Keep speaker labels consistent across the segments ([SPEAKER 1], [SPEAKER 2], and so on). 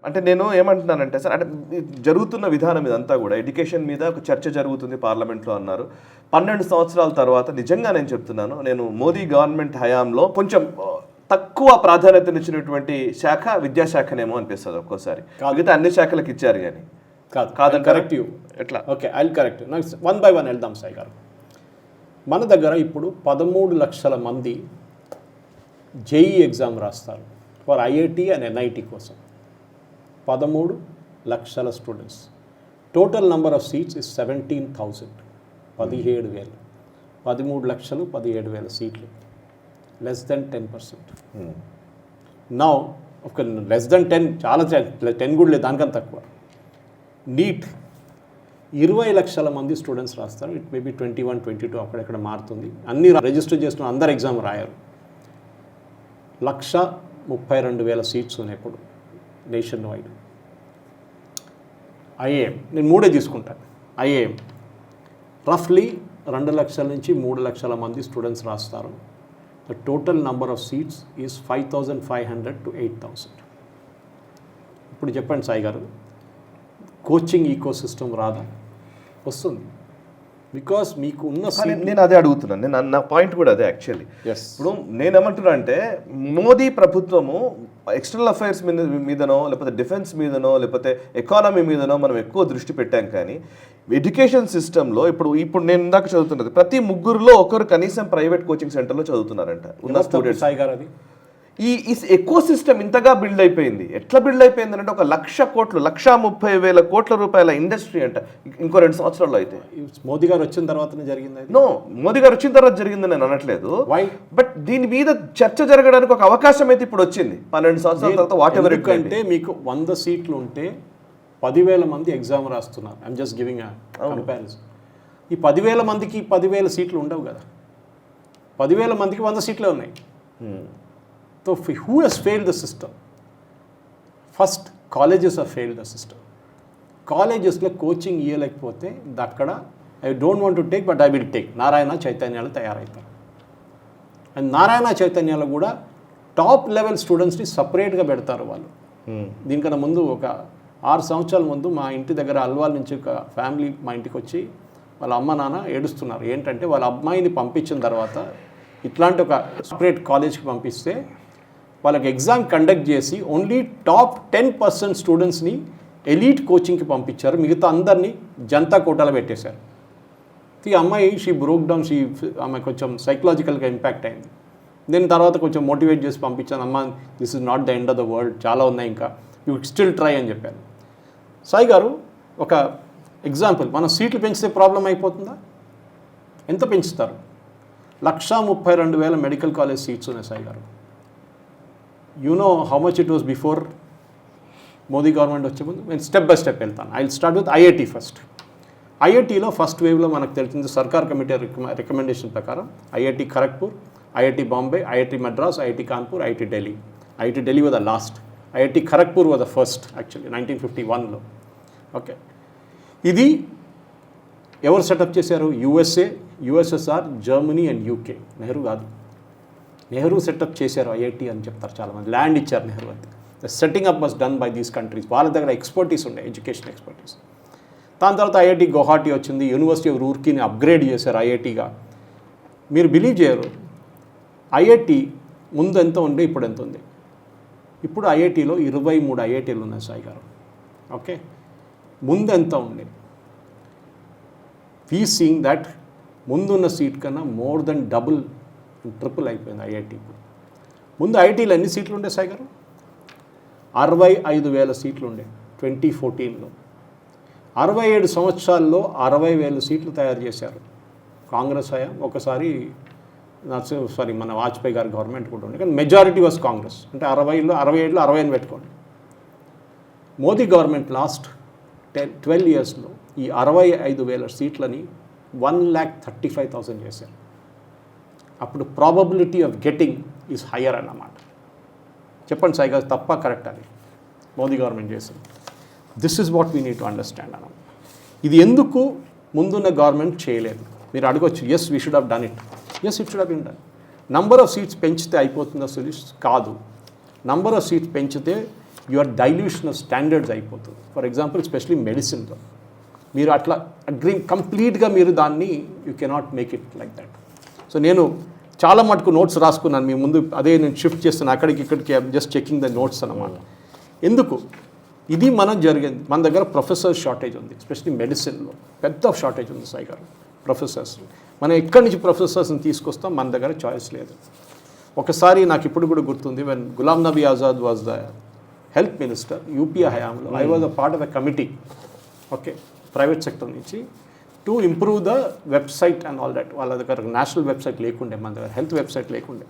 [SPEAKER 1] అంటే నేను ఏమంటున్నానంటే సార్, అంటే జరుగుతున్న విధానం ఇదంతా కూడా ఎడ్యుకేషన్ మీద ఒక చర్చ జరుగుతుంది పార్లమెంట్లో అన్నారు. 12 సంవత్సరాల తర్వాత నిజంగా నేను చెప్తున్నాను, నేను మోదీ గవర్నమెంట్ హయాంలో కొంచెం తక్కువ ప్రాధాన్యతనిచ్చినటువంటి శాఖ విద్యాశాఖనేమో అనిపిస్తుంది ఒక్కోసారి. మిగతా అన్ని శాఖలకు ఇచ్చారు కానీ
[SPEAKER 2] కాదు. కరెక్ట్ యూ
[SPEAKER 1] ఎట్లా?
[SPEAKER 2] Okay, I correct. నాకు 1 by 1 వెళ్దాం సాయి గారు. మన దగ్గర ఇప్పుడు 13 లక్షల మంది జేఈ ఎగ్జామ్ రాస్తారు ఫర్ ఐఐటి అండ్ ఎన్ఐటి కోసం. 13 లక్షల students. Total number of seats is 17,000. 17,000. 13 లక్షలు 17,000 సీట్లు. Less than 10%. నౌ ఒక లెస్ దెన్ 10, చాలా 10 కూడా లేదు, దానికన్నా తక్కువ. నీట్ 20 లక్షల మంది స్టూడెంట్స్ రాస్తారు. ఇట్ మేబీ 21, 22 అక్కడెక్కడ మారుతుంది. అన్ని రిజిస్టర్ చేస్తున్న అందరు ఎగ్జామ్ రాయరు. 132,000 సీట్స్ ఉన్నాయి ఇప్పుడు నేషన్ వైడ్. ఐఏఎం నేను 3 తీసుకుంటాను. ఐఏఎం రఫ్లీ 2 లక్షల నుంచి 3 లక్షల మంది స్టూడెంట్స్ రాస్తారు. The total number of seats is 5,500 to 8,000. ఇప్పుడు చెప్పండి సాయి గారు, కోచింగ్ ఈకో సిస్టమ్ రాదా? వస్తుంది. బికాస్ మీకు ఉన్న
[SPEAKER 1] నేను అదే అడుగుతున్నాను. నేను నా పాయింట్ కూడా అదే యాక్చువల్లీ.
[SPEAKER 2] ఎస్,
[SPEAKER 1] ఇప్పుడు నేనేమంటున్నా అంటే మోదీ ప్రభుత్వము ఎక్స్టర్నల్ అఫైర్స్ మీదనో లేకపోతే డిఫెన్స్ మీదనో లేకపోతే ఎకానమీ మీదనో మనం ఎక్కువ దృష్టి పెట్టాం. కానీ ఎడ్యుకేషన్ సిస్టంలో ఇప్పుడు నేను ఇందాక చదువుతున్నది, ప్రతి 3లో ఒకరు కనీసం ప్రైవేట్ కోచింగ్ సెంటర్లో చదువుతున్నారంట ఉన్న స్టూడెంట్స్.
[SPEAKER 2] సాయి గారు, అది
[SPEAKER 1] ఈ ఎకో సిస్టమ్ ఇంతగా బిల్డ్ అయిపోయింది. ఎట్లా బిల్డ్ అయిపోయింది అంటే 1,00,000 కోట్లు, 1,30,000 కోట్ల రూపాయల ఇండస్ట్రీ అంట ఇంకో 2 సంవత్సరాల్లో. అయితే
[SPEAKER 2] మోదీ గారు వచ్చిన తర్వాతనే జరిగింది.
[SPEAKER 1] నో, మోదీ గారు వచ్చిన తర్వాత జరిగిందని నేను అనట్లేదు. బట్ దీని మీద చర్చ జరగడానికి ఒక అవకాశం అయితే ఇప్పుడు వచ్చింది 12 సంవత్సరాల తర్వాత. వాట్ ఎవర్ ఇట్
[SPEAKER 2] అంటే మీకు 100 సీట్లు ఉంటే 10,000 మంది ఎగ్జామ్ రాస్తున్నారు. I'm just giving comparison. ఈ 10,000 మందికి 10,000 సీట్లు ఉండవు కదా. 10,000 మందికి 100 సీట్లే ఉన్నాయి. So who has failed the system? First, colleges have failed the system. కాలేజెస్లో కోచింగ్ ఇవ్వలేకపోతే అక్కడ I don't want to take but I will take Narayana చైతన్యాలు తయారవుతారు. అండ్ నారాయణ చైతన్యాలు కూడా టాప్ లెవెల్ స్టూడెంట్స్ని సపరేట్గా పెడతారు వాళ్ళు. దీనికన్నా ముందు ఒక 6 సంవత్సరాల ముందు మా ఇంటి దగ్గర అల్వాల్ నుంచి ఒక ఫ్యామిలీ మా ఇంటికి వచ్చి వాళ్ళ అమ్మ నాన్న ఏడుస్తున్నారు. ఏంటంటే వాళ్ళ అమ్మాయిని పంపించిన తర్వాత ఇట్లాంటి ఒక సపరేట్ కాలేజ్కి పంపిస్తే వాళ్ళకి ఎగ్జామ్ కండక్ట్ చేసి ఓన్లీ టాప్ 10% స్టూడెంట్స్ని ఎలీట్ కోచింగ్కి పంపించారు. మిగతా అందరినీ జనతా కోటాలో పెట్టేశారు. ఈ అమ్మాయి షీ బ్రోక్ డౌన్. ఆమె కొంచెం సైకలాజికల్గా ఇంపాక్ట్ అయింది. దీని తర్వాత కొంచెం మోటివేట్ చేసి పంపించాను. అమ్మ, this is not the end of the world, చాలా ఉన్నాయి, ఇంకా యూ స్టిల్ ట్రై అని చెప్పాను. సాయి గారు, ఒక ఎగ్జాంపుల్, మనం సీట్లు పెంచితే ప్రాబ్లం అయిపోతుందా? ఎంత పెంచుతారు? 132,000 మెడికల్ కాలేజ్ సీట్స్ ఉన్నాయి Sai garu. You know how much it was before Modi government వచ్చే ముందు? నేను స్టెప్ బై స్టెప్ వెళ్తాను. I will start with IIT first. ఐఐటీలో ఫస్ట్ వేవ్లో మనకు తెలిసింది సర్కార్ కమిటీ రికమెండేషన్ ప్రకారం IIT Kharagpur, IIT Bombay, IIT Madras, IIT Kanpur, IIT Delhi. IIT Delhi was the last. IIT Kharagpur was the first actually 1951లో. ఓకే, ఇది ఎవరు సెటప్ చేశారు? USA, USSR, Germany and UK. Nehru కాదు. నెహ్రూ సెటప్ చేశారు ఐఐటి అని చెప్తారు చాలామంది. ల్యాండ్ ఇచ్చారు నెహ్రూ అంతే. The setting up was done by these countries. వాళ్ళ దగ్గర ఎక్స్పర్టీస్ ఉండే, ఎడ్యుకేషన్ ఎక్స్పర్టీస్. దాని తర్వాత ఐఐటి గౌహాటీ వచ్చింది. యూనివర్సిటీ ఆఫ్ రూర్కీని అప్గ్రేడ్ చేశారు ఐఐటిగా. మీరు బిలీవ్ చేయరు, ఐఐటి ముందు ఎంత ఉండే ఇప్పుడు ఎంత ఉంది? ఇప్పుడు ఐఐటిలో 23 ఐఐటీలు ఉన్నాయి సాయి గారు. ఓకే, ముందు ఎంత ఉండే? వీ సీయింగ్ దట్ ముందున్న సీట్ కన్నా మోర్ దెన్ డబుల్, ట్రిపుల్ అయిపోయింది ఐఐటి. ముందు ఐఐటీలో ఎన్ని సీట్లు ఉండే సాయి గారు? 65,000 సీట్లు ఉండే 2014లో. 67 సంవత్సరాల్లో 60,000 సీట్లు తయారు చేశారు కాంగ్రెస్ హయాం. ఒకసారి మన వాజ్పేయి గారి గవర్నమెంట్ కూడా ఉండే, కానీ మెజారిటీ వాజ్ కాంగ్రెస్. అంటే 60లో 67లో 60 పెట్టుకోండి. మోదీ గవర్నమెంట్ లాస్ట్ 12 ఇయర్స్లో ఈ 65,000 సీట్లని 1,35,000 చేశారు. అప్పుడు probability of getting is higher అన్నమాట. చెప్పండి సాయి గారు, తప్ప కరెక్ట్ అది మోదీ గవర్నమెంట్ చేసింది? This is what we need to understand అన్నమాట. ఇది ఎందుకు ముందున్న గవర్నమెంట్ చేయలేదు? మీరు అడగొచ్చు, yes we should have done it. Yes, it should have been done. Number of seats పెంచితే అయిపోతుందా సొల్యూషన్? కాదు. నంబర్ ఆఫ్ సీట్స్ పెంచితే యువర్ డైల్యూషన్ ఆఫ్ స్టాండర్డ్స్ అయిపోతుంది. ఫర్ ఎగ్జాంపుల్ స్పెషలీ మెడిసిన్లో మీరు అట్లా కంప్లీట్గా మీరు దాన్ని you cannot make it like that. So నేను చాలా మటుకు నోట్స్ రాసుకున్నాను మీ ముందు, అదే నేను షిఫ్ట్ చేస్తాను అక్కడికి ఇక్కడికి, జస్ట్ చెకింగ్ ద నోట్స్ అన్నమాట. ఎందుకు ఇది మనం జరిగింది, మన దగ్గర ప్రొఫెసర్ షార్టేజ్ ఉంది, ఎస్పెషలీ మెడిసిన్లో పెద్ద షార్టేజ్ ఉంది సాయి గారు ప్రొఫెసర్స్. మనం ఎక్కడి నుంచి ప్రొఫెసర్స్ని తీసుకొస్తాం, మన దగ్గర చాయిస్ లేదు. ఒకసారి నాకు ఇప్పుడు కూడా గుర్తుంది, when Ghulam Nabi Azad was the health minister UPA హయాంలో, I was a part of a committee, okay, private sector నుంచి, to improve the website and all that. వాళ్ళ దగ్గర నేషనల్ వెబ్సైట్ లేకుండే, మన దగ్గర హెల్త్ వెబ్సైట్ లేకుండే.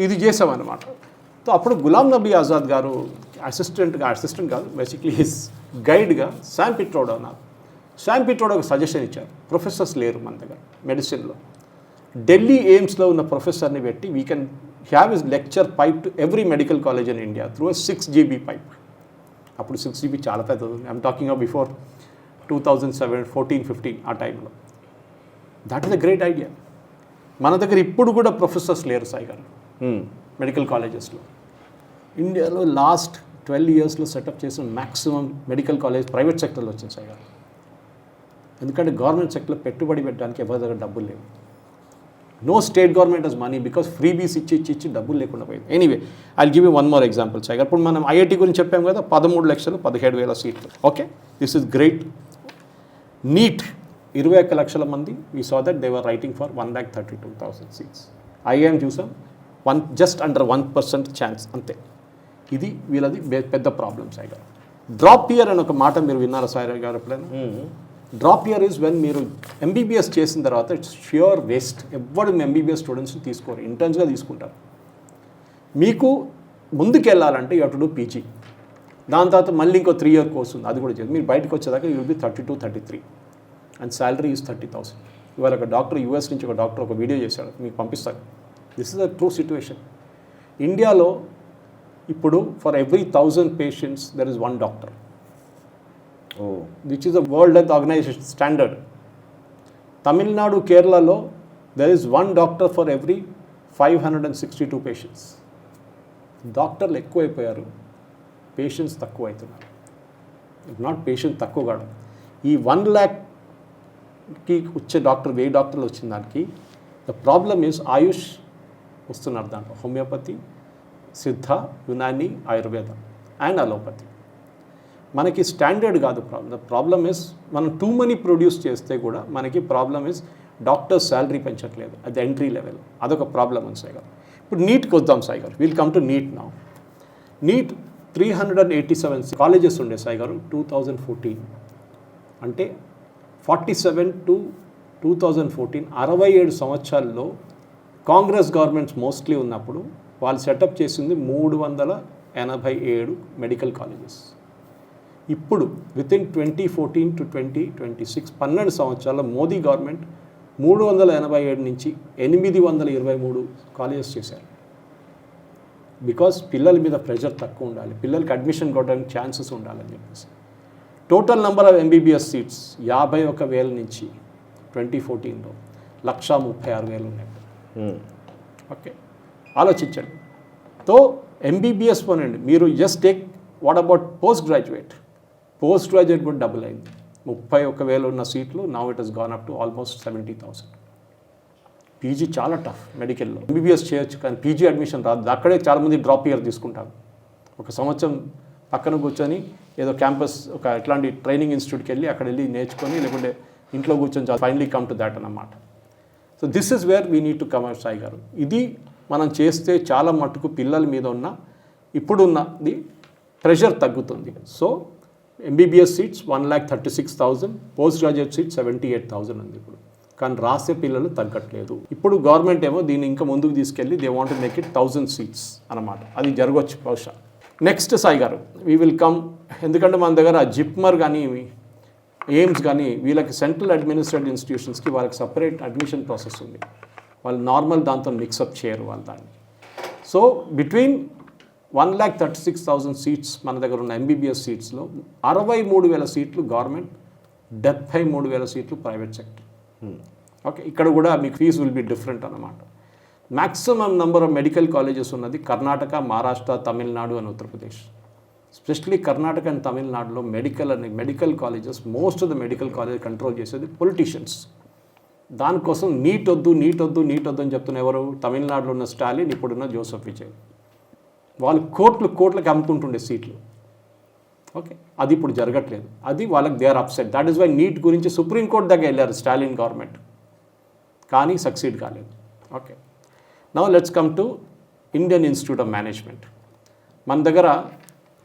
[SPEAKER 2] ఇది చేసామన్నమాట. సో అప్పుడు గులాం నబీ ఆజాద్ గారు అసిస్టెంట్ కాదు, బేసిక్లీ హిస్ గైడ్గా శామ్ పిట్రోడా ఉన్నారు. శామ్ పిట్రోడా ఒక సజెషన్ ఇచ్చారు, ప్రొఫెసర్స్ లేరు మన దగ్గర మెడిసిన్లో, ఢిల్లీ ఎయిమ్స్లో ఉన్న ప్రొఫెసర్ని పెట్టి we can have is lecture pipe to every medical college in India through 6 GB pipe. అప్పుడు 6 GB చాలా పెద్దది. ఐఎమ్ టాకింగ్ ఆఫ్ బిఫోర్ 2007, 14, 15 ఆ టైంలో. That is a great idea. మన దగ్గర ఇప్పుడు కూడా ప్రొఫెసర్స్ లేరు సాయి గారు మెడికల్ కాలేజెస్లో. ఇండియాలో లాస్ట్ 12 yearsలో సెటప్ చేసిన మ్యాక్సిమం మెడికల్ కాలేజ్ ప్రైవేట్ సెక్టర్లో వచ్చింది సాయి గారు. ఎందుకంటే గవర్నమెంట్ సెక్టర్లో పెట్టుబడి పెట్టడానికి ఎవరి దగ్గర డబ్బులు లేవు. No state government has money because freebies ఇచ్చి డబ్బులు లేకుండా పోయింది. Anyway I give you one more example Sai garu. ఇప్పుడు మనం ఐఐటి గురించి చెప్పాం కదా, 13,17,000 సీట్లు. Okay, this is great. NEET 21 లక్షల మంది, we saw that they were writing for 1,32,000 seats. IIM చూసాం, జస్ట్ అండర్ 1% ఛాన్స్ అంతే. ఇది వీళ్ళది పెద్ద ప్రాబ్లమ్ సాయి గారు. డ్రాప్ ఇయర్ అని ఒక మాట మీరు విన్నారా సాయి గారు ఎప్పుడైనా? డ్రాప్ ఇయర్ ఈజ్ వెన్ మీరు ఎంబీబీఎస్ చేసిన తర్వాత ఇట్స్ ష్యూర్ వేస్ట్. ఎవ్వరు ఎంబీబీఎస్ స్టూడెంట్స్ని తీసుకోరు, ఇంటర్న్స్గా తీసుకుంటారు. మీకు ముందుకు వెళ్ళాలంటే you have to do PG. దాని తర్వాత మళ్ళీ ఇంకో 3 year కోర్స్ ఉంది, అది కూడా చేయాలి. మీరు బయటకు వచ్చేదాకా you will be 32, 33 and salary is 30,000. ఇవాళ ఒక డాక్టర్ యూఎస్ నుంచి ఒక డాక్టర్ ఒక వీడియో చేశాడు, మీకు పంపిస్తాను. This is a true situation. ఇండియాలో ఇప్పుడు for every 1,000 patients there is 1 doctor, which is the world health organization standard. Tamil Nadu, కేరళలో there is 1 doctor for every 562 patients. డాక్టర్లు ఎక్కువైపోయారు, పేషెంట్స్ తక్కువ అవుతున్నారు. నాట్ పేషెంట్ తక్కువ కాదు, ఈ 1 lakhకి వచ్చే డాక్టర్ 1000 డాక్టర్లు వచ్చిన దానికి ద ప్రాబ్లమ్ ఈజ్ ఆయుష్ వస్తున్నారు దాంట్లో, హోమియోపతి, సిద్ధ, యునాని, ఆయుర్వేద అండ్ అలోపతి. మనకి స్టాండర్డ్ కాదు ప్రాబ్లం. ద ప్రాబ్లమ్ ఇస్ మనం టూ మనీ ప్రొడ్యూస్ చేస్తే కూడా మనకి ప్రాబ్లమ్ ఇస్ డాక్టర్స్ శాలరీ పెంచట్లేదు అది ఎంట్రీ లెవెల్. అదొక ప్రాబ్లమ్ ఉంది సాయి గారు. ఇప్పుడు నీట్కి వద్దాం Sai garu. Will come to NEET now. NEET 387 colleges ఉండే సాయి గారు 2014. అంటే 47 to 2014 67 సంవత్సరాల్లో కాంగ్రెస్ గవర్నమెంట్స్ మోస్ట్లీ ఉన్నప్పుడు వాళ్ళు సెటప్ చేసింది 387 మెడికల్ కాలేజెస్. ఇప్పుడు వితిన్ 2014 to 2026 12 సంవత్సరాల మోదీ గవర్నమెంట్ 387 నుంచి 823 కాలేజెస్ చేశారు. బికాస్ పిల్లల మీద ప్రెషర్ తక్కువ ఉండాలి, పిల్లలకి అడ్మిషన్ కొట్టడానికి ఛాన్సెస్ ఉండాలని చెప్పేసి. Total number of MBBS seats 51,000 నుంచి 2014లో 136,000 ఉన్నాయి. ఓకే, ఆలోచించండి. తో ఎంబీబీఎస్ పోనండి, మీరు just take what about post graduate కూడా డబుల్ అయింది. 31,000 ఉన్న సీట్లు now it has gone up to almost 70,000. PG చాలా టఫ్ మెడికల్లో. ఎంబీబీఎస్ చేయొచ్చు కానీ పీజీ అడ్మిషన్ రాదు. అక్కడే చాలామంది డ్రాప్ ఇయర్ తీసుకుంటారు. ఒక సంవత్సరం పక్కన కూర్చొని ఏదో క్యాంపస్ ఒక ఇట్లాంటి ట్రైనింగ్ ఇన్స్టిట్యూట్కి వెళ్ళి అక్కడ వెళ్ళి నేర్చుకొని లేకుంటే ఇంట్లో కూర్చొని ఫైనలీ కమ్ టు దాట్ అన్నమాట. So this is where we need to come out Sai గారు. ఇది మనం చేస్తే చాలా మట్టుకు పిల్లల మీద ఉన్న ఇప్పుడున్నది ప్రెషర్ తగ్గుతుంది. So MBBS seats 1,36,000, post graduate seats 78,000 ఉంది ఇప్పుడు. కానీ రాసే పిల్లలు తగ్గట్లేదు. ఇప్పుడు గవర్నమెంట్ ఏమో దీన్ని ఇంకా ముందుకు తీసుకెళ్ళి they want make it 1,000 seats అన్నమాట. అది జరగవచ్చు బహుశా. నెక్స్ట్ సాయి గారు వీ విల్ కమ్, ఎందుకంటే మన దగ్గర జిప్మర్ కానీ ఎయిమ్స్ కానీ వీళ్ళకి సెంట్రల్ అడ్మినిస్ట్రేటివ్ ఇన్స్టిట్యూషన్స్కి వాళ్ళకి సపరేట్ అడ్మిషన్ ప్రాసెస్ ఉంది. వాళ్ళు నార్మల్ దాంతో మిక్సప్ చేయరు వాళ్ళు దాన్ని. సో బిట్వీన్ 1,36,000 సీట్స్ మన దగ్గర ఉన్న ఎంబీబీఎస్ సీట్స్లో 63,000 సీట్లు గవర్నమెంట్, 73,000 సీట్లు ప్రైవేట్ సెక్టర్. ఓకే, ఇక్కడ కూడా మీకు ఫీజు విల్ బి డిఫరెంట్ అన్నమాట. Maximum number of medical colleges ఉన్నది Karnataka, Maharashtra, Tamil Nadu and Uttar Pradesh. Especially Karnataka and తమిళనాడులో medical colleges, most of the medical college control చేసేది పొలిటీషియన్స్. దానికోసం నీట్ వద్దు అని చెప్తున్న ఎవరు? తమిళనాడులో ఉన్న స్టాలిన్, ఇప్పుడున్న జోసెఫ్ విజయ్. వాళ్ళు కోట్లకి అమ్ముకుంటుండే సీట్లు. ఓకే, అది ఇప్పుడు జరగట్లేదు. అది వాళ్ళకి they are upset. That is why NEET గురించి సుప్రీంకోర్టు దగ్గర వెళ్ళారు స్టాలిన్ గవర్నమెంట్, కానీ సక్సీడ్ కాలేదు. Okay, now let's come to Indian Institute of Management. మన దగ్గర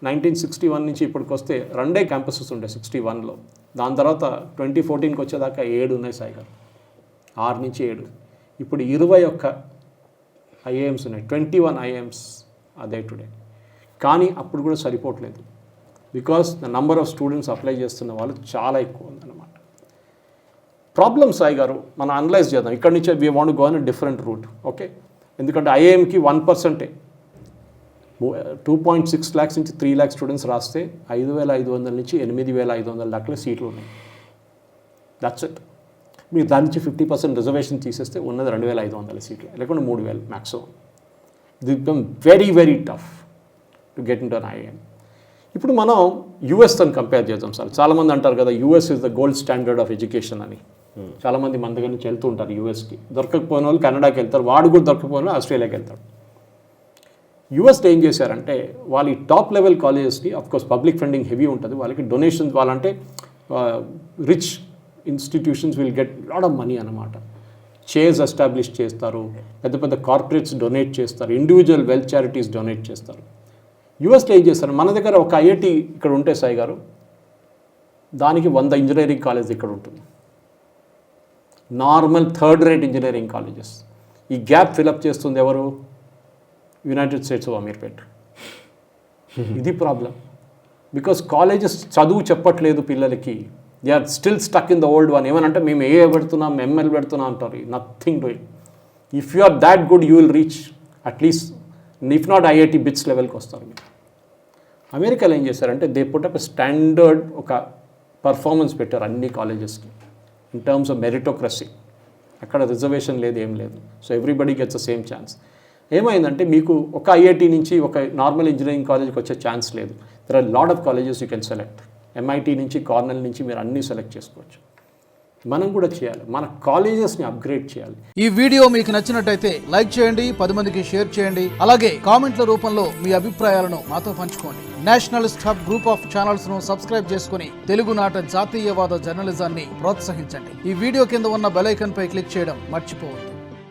[SPEAKER 2] 1961 నుంచి ఇప్పటికి వస్తే 2 క్యాంపసెస్ ఉండే 61లో. దాని తర్వాత 2014కి వచ్చేదాకా 7 ఉన్నాయి సాయి గారు, 6 నుంచి 7. ఇప్పుడు 21 ఐఏఎమ్స్ ఉన్నాయి, 21 ఐఏఎమ్స్ అదే టుడే. కానీ అప్పుడు కూడా సరిపోవట్లేదు, because the number of students apply చేస్తున్న వాళ్ళు చాలా ఎక్కువ ఉందన్నమాట. ప్రాబ్లమ్ సాయి గారు మనం అనలైజ్ చేద్దాం. ఇక్కడ నుంచి we want go on different route. Okay, ఎందుకంటే ఐఏఎంకి 1%, 2.6 lakhs నుంచి 3 lakhs స్టూడెంట్స్ రాస్తే 5,500 నుంచి 8,500 దాకా సీట్లు ఉన్నాయి. That's it. మీరు దాని నుంచి 50% రిజర్వేషన్ తీసేస్తే ఉన్నది 2,500 సీట్లు, లేకుంటే 3,000 maximum. They become very very tough to get in to an IAM. ఇప్పుడు మనం యూఎస్తో కంపేర్ చేద్దాం సార్. చాలామంది అంటారు కదా US is the gold standard of education అని. చాలామంది మన దగ్గర నుంచి వెళ్తూ ఉంటారు యూఎస్కి. దొరకకపోయిన వాళ్ళు కెనడాకి వెళ్తారు, వాడు కూడా దొరకకపోయిన వాళ్ళు ఆస్ట్రేలియాకి వెళ్తాడు. యూఎస్లో ఏం చేశారంటే వాళ్ళ ఈ టాప్ లెవెల్ కాలేజెస్కి అఫ్కోర్స్ పబ్లిక్ ఫండింగ్ హెవీ ఉంటుంది, వాళ్ళకి డొనేషన్స్, వాళ్ళంటే rich institutions will get lot of money అన్నమాట. చైర్స్ ఎస్టాబ్లిష్ చేస్తారు, పెద్ద పెద్ద కార్పొరేట్స్ డొనేట్ చేస్తారు, ఇండివిజువల్ వెల్త్ చారిటీస్ డొనేట్ చేస్తారు. యూఎస్లో ఏం చేస్తారు, మన దగ్గర ఒక ఐఐటి ఇక్కడ ఉంటే సాయి గారు, దానికి 100 ఇంజనీరింగ్ కాలేజ్ ఇక్కడ ఉంటుంది. Normal third rate engineering colleges. ఈ గ్యాప్ ఫిలప్ చేస్తుంది ఎవరు? United States of Ameerpet. ఇది ప్రాబ్లం. బికాస్ కాలేజెస్ చదువు చెప్పట్లేదు పిల్లలకి. They are still stuck in the old one. ఏమనంటే మేము ఏ పెడుతున్నాం, ఎంఎల్ పెడుతున్నాం అంటారు. Nothing doing. If you are that good you will reach at least, if not IIT BITS లెవెల్కి వస్తారు మీరు. అమెరికాలో ఏం చేశారంటే దే పుట్ అప్ స్టాండర్డ్ ఒక పర్ఫార్మెన్స్ పెట్టారు అన్ని కాలేజెస్కి ఇన్ టర్మ్స్ ఆఫ్ మెరిటోక్రసీ. అక్కడ రిజర్వేషన్ లేదు, ఏం లేదు. So everybody gets the same chance. ఏమైందంటే మీకు ఒక ఐఐటి నుంచి ఒక నార్మల్ ఇంజనీరింగ్ కాలేజ్కి వచ్చే ఛాన్స్ లేదు. There are lot of colleges you can select. MIT నుంచి, కార్నెల్ నుంచి మీరు అన్నీ సెలెక్ట్ చేసుకోవచ్చు. మనం కూడా చేయాలి, మన కాలేజెస్ని అప్గ్రేడ్ చేయాలి.
[SPEAKER 3] ఈ వీడియో మీకు నచ్చినట్టయితే లైక్ చేయండి, 10 మందికి షేర్ చేయండి. అలాగే కామెంట్ల రూపంలో మీ అభిప్రాయాలను మాతో పంచుకోండి. Nationalist hub group of channels ను సబ్స్క్రైబ్ చేసుకుని తెలుగునాట జాతీయవాద జర్నలిజాన్ని ప్రోత్సహించండి. ఈ వీడియో కింద ఉన్న బెల్ ఐకాన్ పై క్లిక్ చేయడం మర్చిపోవద్దు.